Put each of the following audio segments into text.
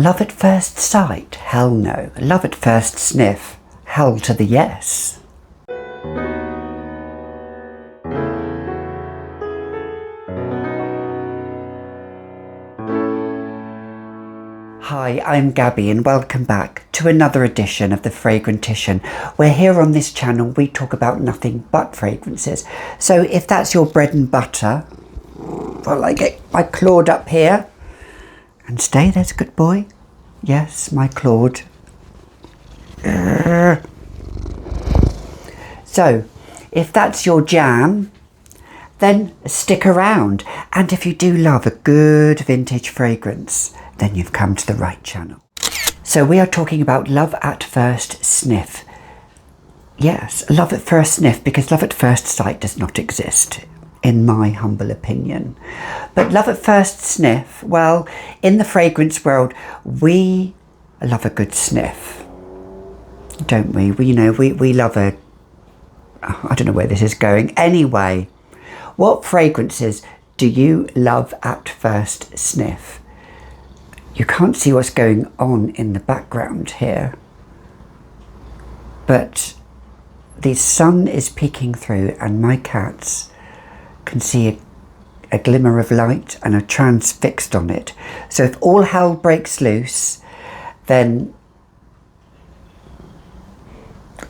Love at first sight? Hell no. Love at first sniff? Hell to the yes. Hi, I'm Gabby and welcome back to another edition of the Fragrantician, where here on this channel we talk about nothing but fragrances. So if that's your bread and butter, well, I get my Claude up here. And stay, there's a good boy. Yes, my Claude. So, if that's your jam, then stick around. And if you do love a good vintage fragrance, then you've come to the right channel. So we are talking about love at first sniff. Yes, love at first sniff, because love at first sight does not exist, in my humble opinion. But love at first sniff, well, in the fragrance world, we love a good sniff, don't we? We love a, I don't know where this is going. Anyway, what fragrances do you love at first sniff? You can't see what's going on in the background here, but the sun is peeking through and my cats can see a glimmer of light and are transfixed on it. So if all hell breaks loose, then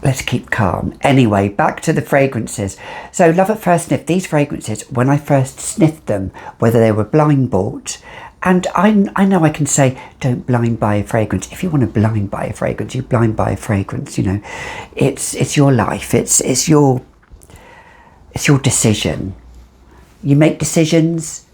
let's keep calm. Anyway, back to the fragrances. So love at first sniff, these fragrances, when I first sniffed them, whether they were blind bought, and I know I can say, don't blind buy a fragrance. If you want to blind buy a fragrance, you blind buy a fragrance, you know. It's your life, it's your decision. You make decisions,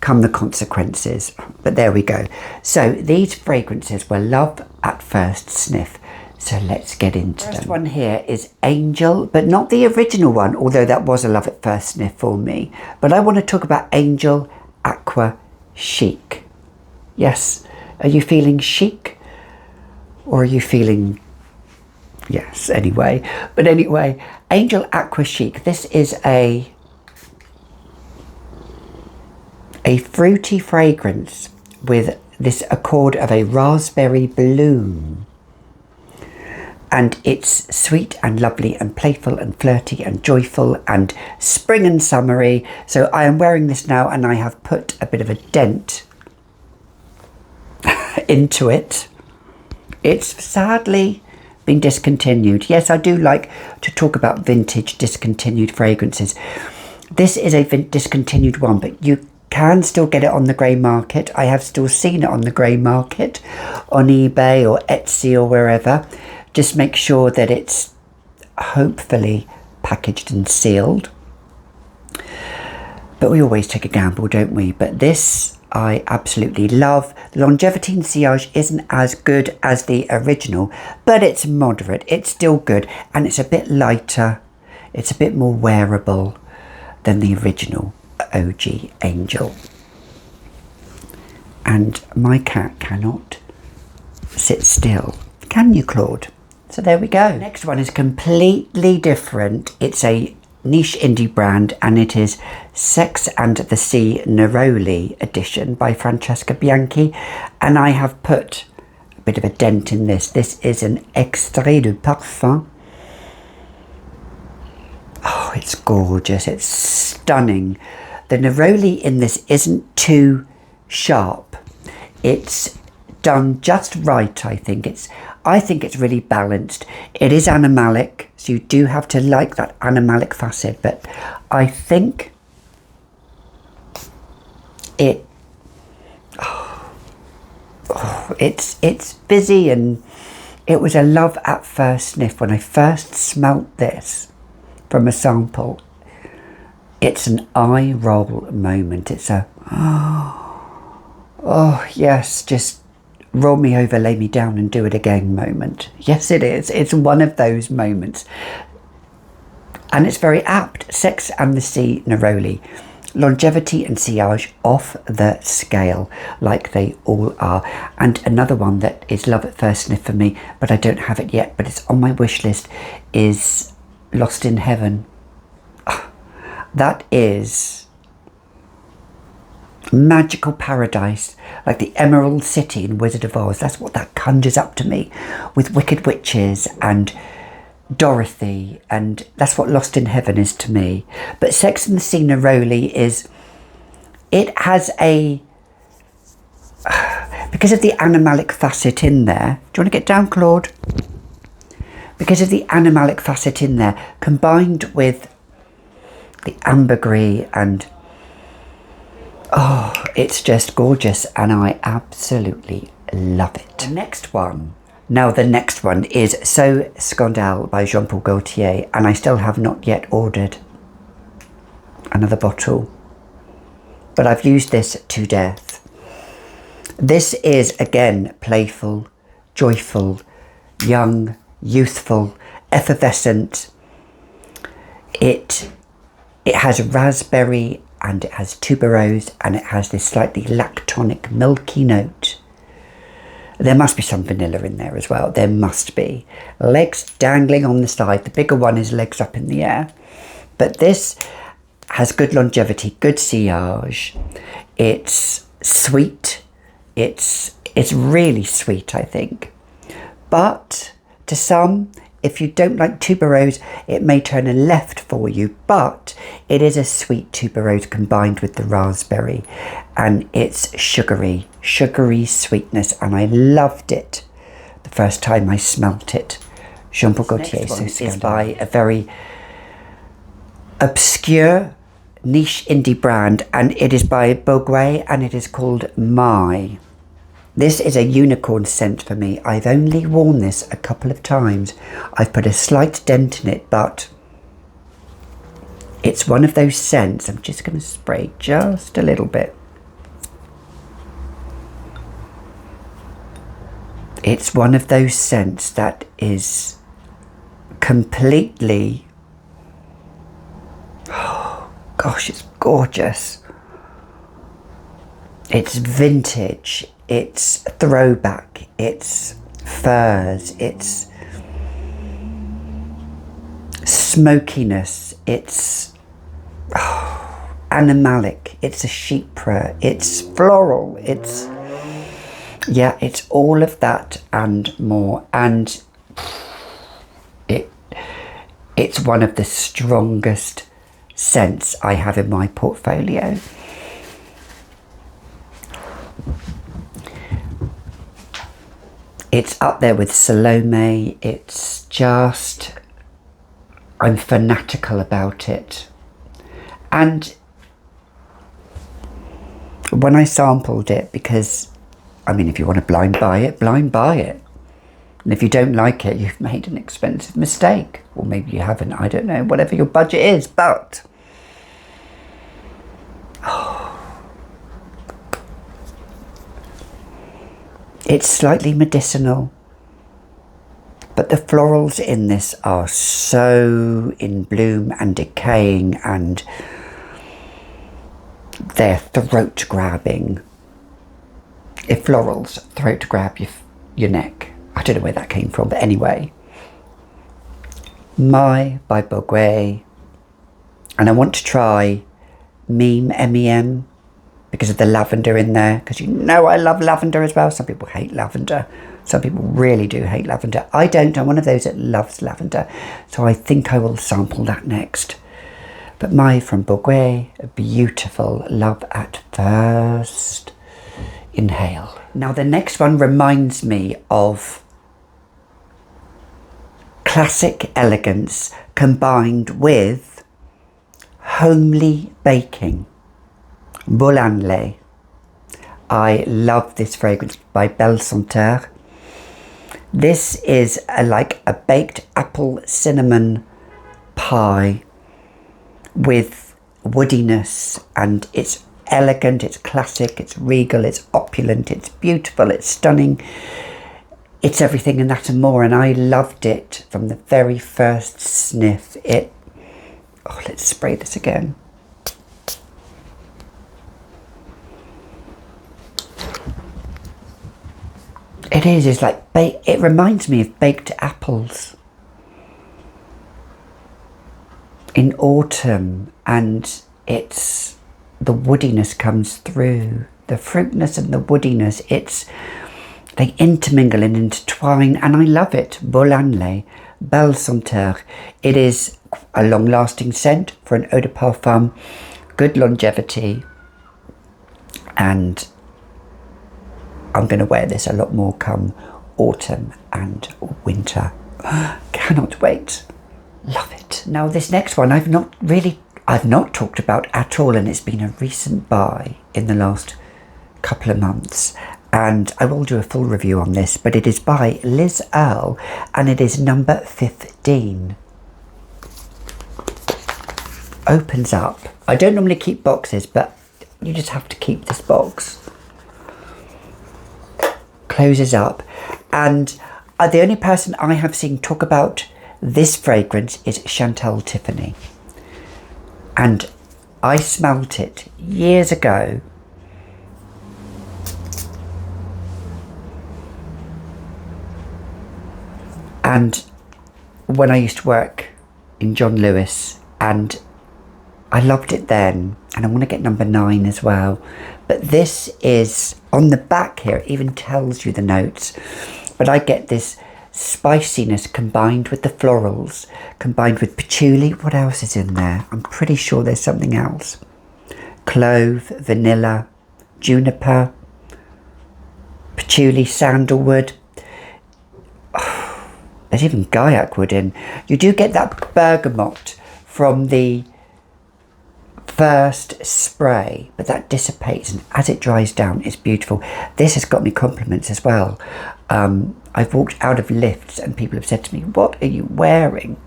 come the consequences. But there we go. So these fragrances were love at first sniff. So let's get into them. The first one here is Angel, but not the original one, although that was a love at first sniff for me. But I want to talk about Angel, Aqua, Chic. Yes, are you feeling chic? Or are you feeling, yes, anyway. But anyway, Angel, Aqua, Chic. This is a fruity fragrance with this accord of a raspberry bloom. And it's sweet and lovely and playful and flirty and joyful and spring and summery. So I am wearing this now and I have put a bit of a dent into it. It's sadly been discontinued. Yes, I do like to talk about vintage discontinued fragrances. This is a discontinued one, but you can still get it on the grey market. I have still seen it on the grey market, on eBay or Etsy or wherever. Just make sure that it's hopefully packaged and sealed. But we always take a gamble, don't we? But this I absolutely love. The longevity and sillage isn't as good as the original, but it's moderate. It's still good, and it's a bit lighter. It's a bit more wearable than the original OG Angel. And my cat cannot sit still. Can you, Claude? So there we go. Next one is completely different. It's a niche indie brand and it is Sex and the Sea Neroli edition by Francesca Bianchi. And I have put a bit of a dent in this. This is an extrait de parfum. Oh, it's gorgeous. It's stunning. The neroli in this isn't too sharp. It's done just right, I think. I think it's really balanced. It is animalic, so you do have to like that animalic facet, but I think it it's busy, and it was a love at first sniff when I first smelt this from a sample. It's an eye roll moment. It's a oh yes, just roll me over, lay me down and do it again moment. Yes, it is. It's one of those moments. And it's very apt. Sex and the Sea Neroli. Longevity and sillage off the scale, like they all are. And another one that is love at first sniff for me, but I don't have it yet, but it's on my wish list, is Lost in Heaven. That is magical paradise, like the Emerald City in Wizard of Oz. That's what that conjures up to me, with wicked witches and Dorothy, and that's what Lost in Heaven is to me. But Sex and the Sea Neroli is, it has a, because of the animalic facet in there. Do you want to get down, Claude? Because of the animalic facet in there, combined with the ambergris, and oh, it's just gorgeous, and I absolutely love it. The next one. Now the next one is So Scandale by Jean Paul Gaultier, and I still have not yet ordered another bottle, but I've used this to death. This is again playful, joyful, young, youthful, effervescent. It has raspberry, and it has tuberose, and it has this slightly lactonic, milky note. There must be some vanilla in there as well. There must be. Legs dangling on the side. The bigger one is legs up in the air. But this has good longevity, good sillage. It's sweet. It's really sweet, I think. But to some, if you don't like tuberose, it may turn a left for you, but it is a sweet tuberose combined with the raspberry, and it's sugary sweetness, and I loved it the first time I smelt it. Jean Paul Gaultier is by a very obscure niche indie brand, and it is by Mugler, and it is called My. This is a unicorn scent for me. I've only worn this a couple of times. I've put a slight dent in it, but it's one of those scents. I'm just going to spray just a little bit. It's one of those scents that is completely, oh gosh, it's gorgeous. It's vintage. It's throwback, it's furs, it's smokiness, it's animalic, it's a chypre, it's floral, it's, yeah, it's all of that and more. And it's one of the strongest scents I have in my portfolio. It's up there with Salome. It's just, I'm fanatical about it. And when I sampled it, because, I mean, if you want to blind buy it, blind buy it. And if you don't like it, you've made an expensive mistake. Or maybe you haven't, I don't know, whatever your budget is, but it's slightly medicinal, but the florals in this are so in bloom and decaying, and they're throat grabbing. If florals throat grab your neck, I don't know where that came from, but anyway. My by Mugler, and I want to try Meme, M-E-M, because of the lavender in there, because you know I love lavender as well. Some people hate lavender. Some people really do hate lavender. I don't. I'm one of those that loves lavender. So I think I will sample that next. But my from Mugler, a beautiful Love at First Inhale. Now the next one reminds me of classic elegance combined with homely baking. Bolanle. I love this fragrance by Belle Centre. This is like a baked apple cinnamon pie with woodiness, and it's elegant, it's classic, it's regal, it's opulent, it's beautiful, it's stunning. It's everything and that and more, and I loved it from the very first sniff. Oh, let's spray this again. It's like, it reminds me of baked apples in autumn, and it's the woodiness comes through. The fruitness and the woodiness, they intermingle and intertwine, and I love it. Bolanle, Belle Centre. It is a long-lasting scent for an eau de parfum, good longevity, and I'm going to wear this a lot more come autumn and winter. Cannot wait. Love it. Now this next one I've not talked about at all, and it's been a recent buy in the last couple of months, and I will do a full review on this, but it is by Liz Earle and it is number 15. Opens up. I don't normally keep boxes, but you just have to keep this box. Closes up, and the only person I have seen talk about this fragrance is Chantal Tiffany, and I smelt it years ago, and when I used to work in John Lewis, and I loved it then, and I want to get number 9 as well. But this is, on the back here, it even tells you the notes, but I get this spiciness combined with the florals, combined with patchouli. What else is in there? I'm pretty sure there's something else. Clove, vanilla, juniper, patchouli, sandalwood. Oh, there's even gaiac wood in. You do get that bergamot from the first spray, but that dissipates, and as it dries down, it's beautiful. This has got me compliments as well. I've walked out of lifts and people have said to me, "What are you wearing?"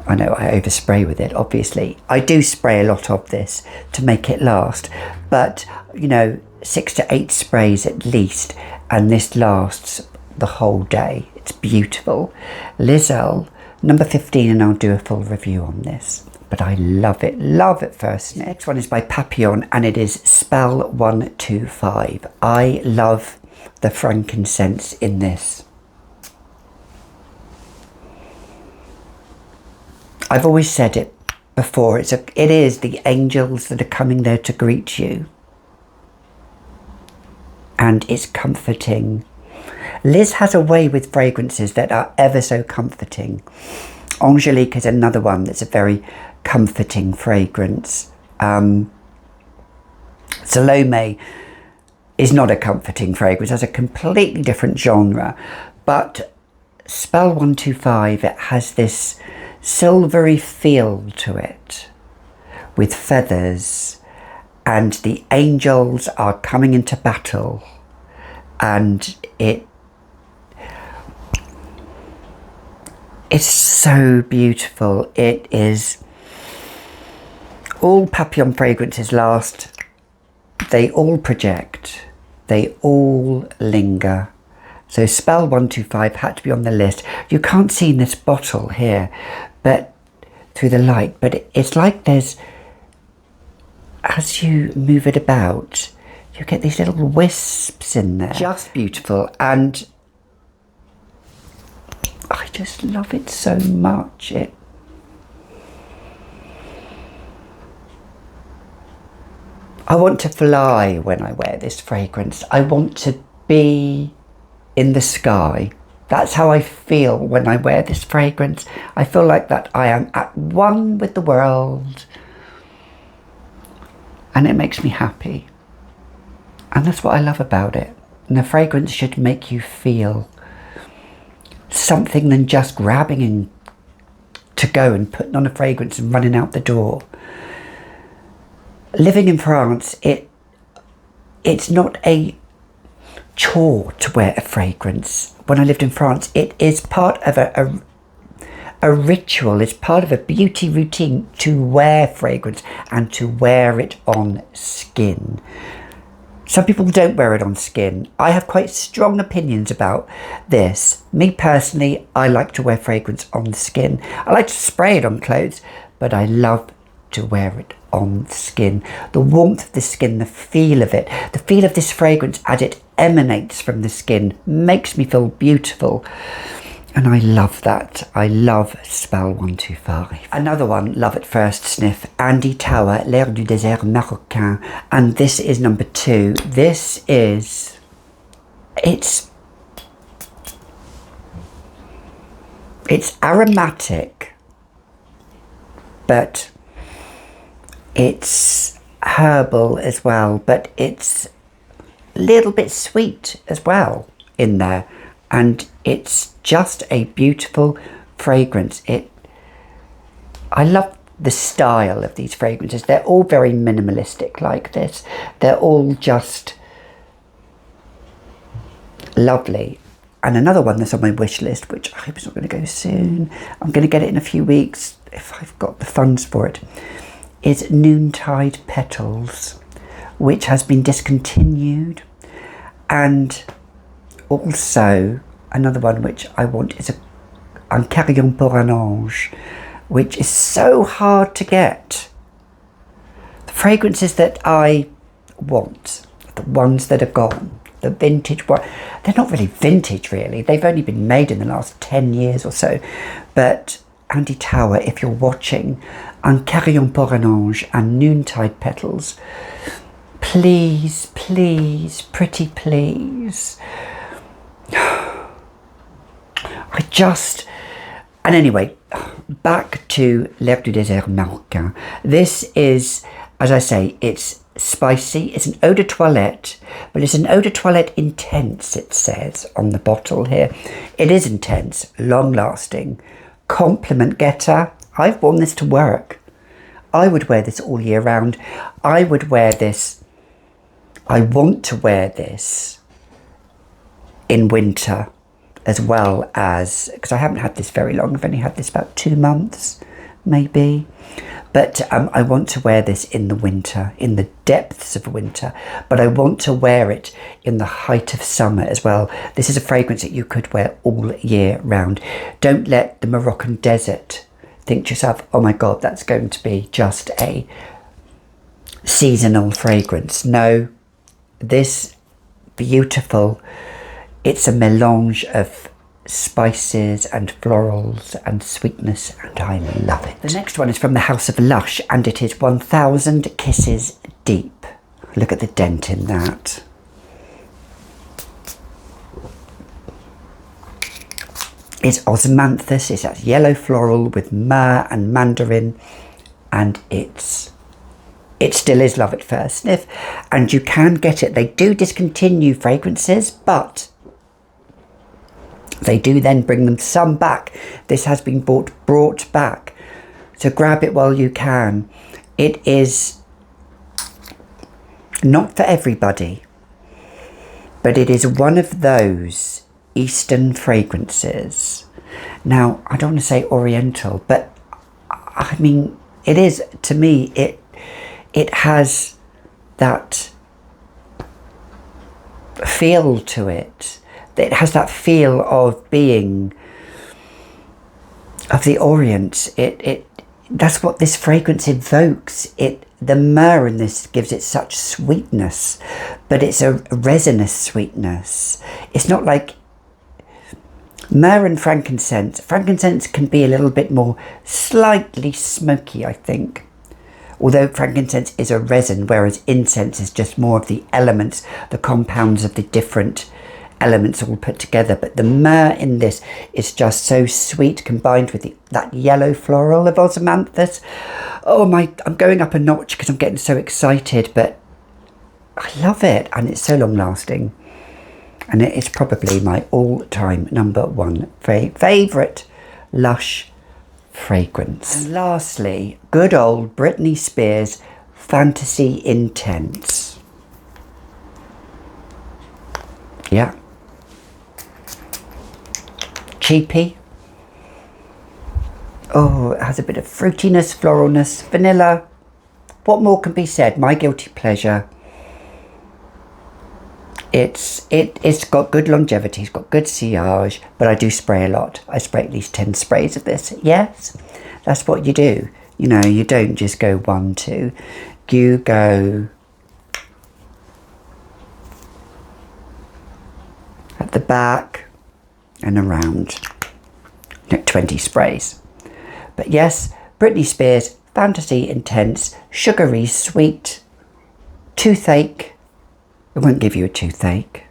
I know I overspray with it, obviously. I do spray a lot of this to make it last, but 6 to 8 sprays at least, and this lasts the whole day. It's beautiful. Liz Earle, number 15, and I'll do a full review on this. But I love it first. Next one is by Papillon, and it is Spell 125. I love the frankincense in this. I've always said it before, it is the angels that are coming there to greet you. And it's comforting. Liz has a way with fragrances that are ever so comforting. Angelique is another one that's a very comforting fragrance. Salome is not a comforting fragrance, has a completely different genre, but Spell 125, it has this silvery feel to it with feathers, and the angels are coming into battle, and it's so beautiful. It is, all Papillon fragrances last, they all project, they all linger. So Spell 125 had to be on the list. You can't see in this bottle here, but through the light, but it's like there's, as you move it about, you get these little wisps in there. Just beautiful, and I just love it so much. I want to fly when I wear this fragrance. I want to be in the sky. That's how I feel when I wear this fragrance. I feel like that I am at one with the world, and it makes me happy. And that's what I love about it. And the fragrance should make you feel something than just grabbing in to go and putting on a fragrance and running out the door. Living in France, it's not a chore to wear a fragrance. When I lived in France, it is part of a ritual. It's part of a beauty routine to wear fragrance and to wear it on skin. Some people don't wear it on skin. I have quite strong opinions about this. Me personally, I like to wear fragrance on skin. I like to spray it on clothes, but I love to wear it on skin. The warmth of the skin, the feel of it, the feel of this fragrance as it emanates from the skin makes me feel beautiful. And I love that. I love Spell 125. Another one, love at first sniff, Andy Tower, L'Air du Désert Marocain. And this is number 2. This is, it's aromatic, but it's herbal as well, but it's a little bit sweet as well in there. And it's just a beautiful fragrance. I love the style of these fragrances. They're all very minimalistic like this. They're all just lovely. And another one that's on my wish list, which I hope is not going to go soon, I'm going to get it in a few weeks if I've got the funds for it, is Noontide Petals, which has been discontinued. And also, another one which I want is un carillon pour un ange, which is so hard to get. The fragrances that I want, the ones that are gone, the vintage one, they're not really vintage really. They've only been made in the last 10 years or so. But Andy Tower, if you're watching, un carillon pour un ange and Noontide Petals, please, please, pretty please. And anyway, back to L'Air du Désert Marocain. This is, as I say, it's spicy. It's an eau de toilette, but it's an eau de toilette intense, it says on the bottle here. It is intense, long-lasting, compliment getter. I've worn this to work. I would wear this all year round. I would wear this. I want to wear this in winter as well as, because I haven't had this very long. I've only had this about 2 months, maybe. But I want to wear this in the winter, in the depths of winter. But I want to wear it in the height of summer as well. This is a fragrance that you could wear all year round. Don't let the Moroccan desert think to yourself, oh my God, that's going to be just a seasonal fragrance. No, this beautiful, it's a melange of spices and florals and sweetness, and I love it. The next one is from the House of Lush, and it is 1000 Kisses Deep. Look at the dent in that. It's osmanthus. It's that yellow floral with myrrh and mandarin, and it still is love at first sniff, and you can get it. They do discontinue fragrances, but they do then bring them some back. This has been brought back, so grab it while you can. It is not for everybody, but it is one of those Eastern fragrances. Now, I don't want to say Oriental, but I mean, it is, to me, it has that feel to it. It has that feel of being of the Orient. That's what this fragrance evokes. The myrrh in this gives it such sweetness, but it's a resinous sweetness. It's not like myrrh and frankincense. Frankincense can be a little bit more slightly smoky, I think. Although frankincense is a resin, whereas incense is just more of the elements, the compounds of the different elements all put together. But the myrrh in this is just so sweet, combined with that yellow floral of osmanthus. Oh my, I'm going up a notch because I'm getting so excited, but I love it, and it's so long lasting. And it is probably my all-time #1 favourite Lush fragrance. And lastly, good old Britney Spears Fantasy Intense. Yeah. Cheapy. Oh, it has a bit of fruitiness, floralness, vanilla. What more can be said? My guilty pleasure. It's got good longevity, it's got good sillage, but I do spray a lot. I spray at least 10 sprays of this. Yes, that's what you do. You know, you don't just go 1, 2. You go at the back and around. 20 sprays. But yes, Britney Spears, Fantasy Intense, sugary sweet, toothache. It won't give you a toothache.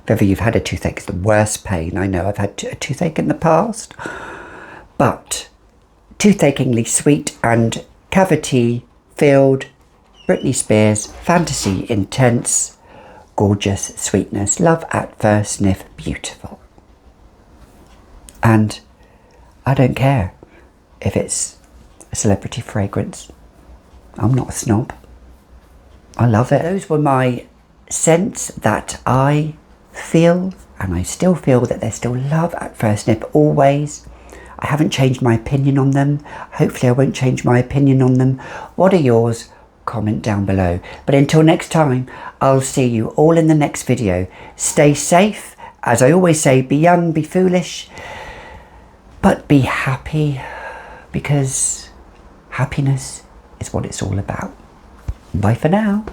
If ever you've had a toothache, it's the worst pain. I know I've had a toothache in the past. But toothachingly sweet and cavity filled Britney Spears, Fantasy Intense, gorgeous sweetness, love at first sniff, beautiful. And I don't care if it's a celebrity fragrance. I'm not a snob. I love it. Those were my scents that I feel, and I still feel that they're still love at first sniff always. I haven't changed my opinion on them. Hopefully I won't change my opinion on them. What are yours? Comment down below. But until next time, I'll see you all in the next video. Stay safe. As I always say, be young, be foolish, but be happy, because happiness is what it's all about. Bye for now.